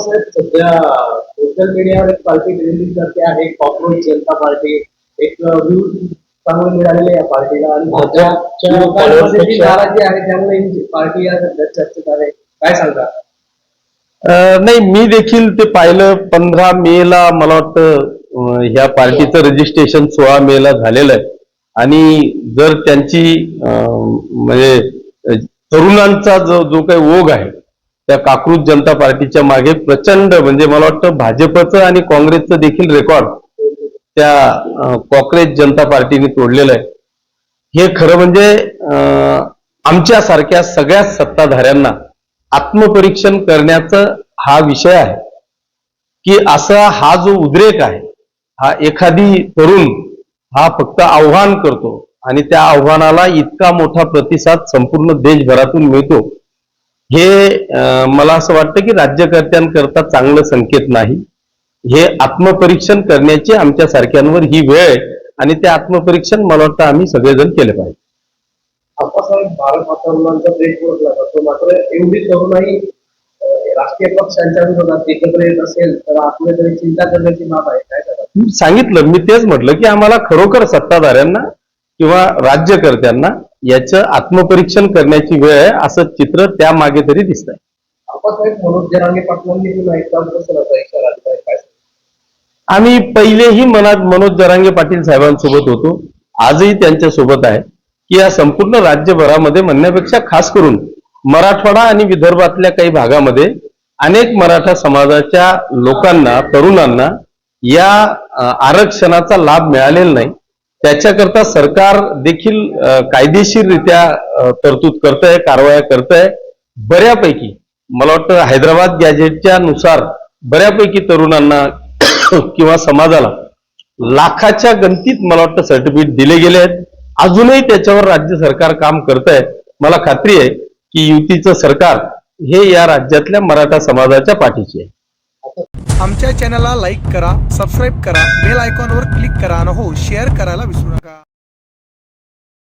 साहेब सध्या सोशल मीडियावर एक पार्टी ट्रेंडिंग करते आहे, कॉक्रोच जनता पार्टी. एक व्ह्यू चांगले मिळालेले या पार्टीला आणि भाजपच्या लोकांमध्ये जी नाराजी आहे त्यामुळे ही पार्टी या सध्या चर्चेत आहे. काय सांगा? नाही, मी देखील ते पाहिलं. 15 मेला मला वाटतं ह्या पार्टीचं रजिस्ट्रेशन 16 मेला झालेलं आहे. आणि जर त्यांची म्हणजे तरुणांचा जो काही ओघ आहे त्या काकृत जनता पार्टीच्या मागे प्रचंड, म्हणजे मला वाटतं भाजपचं आणि काँग्रेसचं देखील रेकॉर्ड त्या कॉक्रेज जनता पार्टीने तोडलेलं आहे. हे खरं म्हणजे आमच्यासारख्या सगळ्या सत्ताधाऱ्यांना आत्मपरीक्षण करण्याचा हा विषय आहे की असा हा जो उद्रेक आहे हा एखादी तरुण हा फक्त आव्हान करतो आणि त्या आव्हानाला इतका मोठा प्रतिसाद संपूर्ण देशभरातून मिळतो, हे मला असं वाटतं की राज्यकर्त्यांकरता चांगलं संकेत नाही. हे आत्मपरीक्षण करण्याची आमच्या सारख्यांवर ही वेळ आहे आणि ते आत्मपरीक्षण मला वाटतं आम्ही सगळेजण केले पाहिजे. आप्पासाहेब, भारत हा तरुणांचा देश ओळखला जातो, मात्र एवढी तरुणाई राजकीय पक्षांच्या विरोधात एकत्र येत असेल तर आपल्याकडे चिंता करण्याची बाब आहे. काय करा? सांगितलं, मी तेच म्हटलं की आम्हाला खरोखर सत्ताधाऱ्यांना किंवा राज्यकर्त्यांना याचं आत्मपरीक्षण करण्याची वेळ आहे, असं चित्र त्या मागे तरी दिसत आहे. आप्पासाहेब, मनोज जरांगे पाटलांनी पुन्हा एकदा बसवण्याचा इशारा दिलाय. काय? आम्ही पहिलेही मनोज जरांगे पाटील साहेबांसोबत होतो, आजही त्यांच्या सोबत आहे की या संपूर्ण राज्यभरामध्ये म्हणण्यापेक्षा खास करून मराठवाडा आणि विदर्भातल्या काही भागामध्ये अनेक मराठा समाजाच्या लोकांना, तरुणांना या आरक्षणाचा लाभ मिळालेला नाही. त्याच्याकरता सरकार देखील कायदेशीररित्या तरतूद करतंय, कारवाया करतंय. बऱ्यापैकी मला वाटतं हैदराबाद गॅजेटच्या नुसार बऱ्यापैकी तरुणांना किंवा समाजाला लाखाच्या गणतीत मला वाटतं सर्टिफिकेट दिले गेले आहेत. अजूनही त्याच्यावर राज्य सरकार काम करतंय. मला खात्री आहे की युतीचं सरकार हे या राज्यातल्या मराठा समाजाच्या पाठीशी आहे. आमच्या चॅनलला लाईक करा, सबस्क्राईब करा, बेल आयकॉनवर क्लिक करा आणि हो शेअर करायला विसरू नका.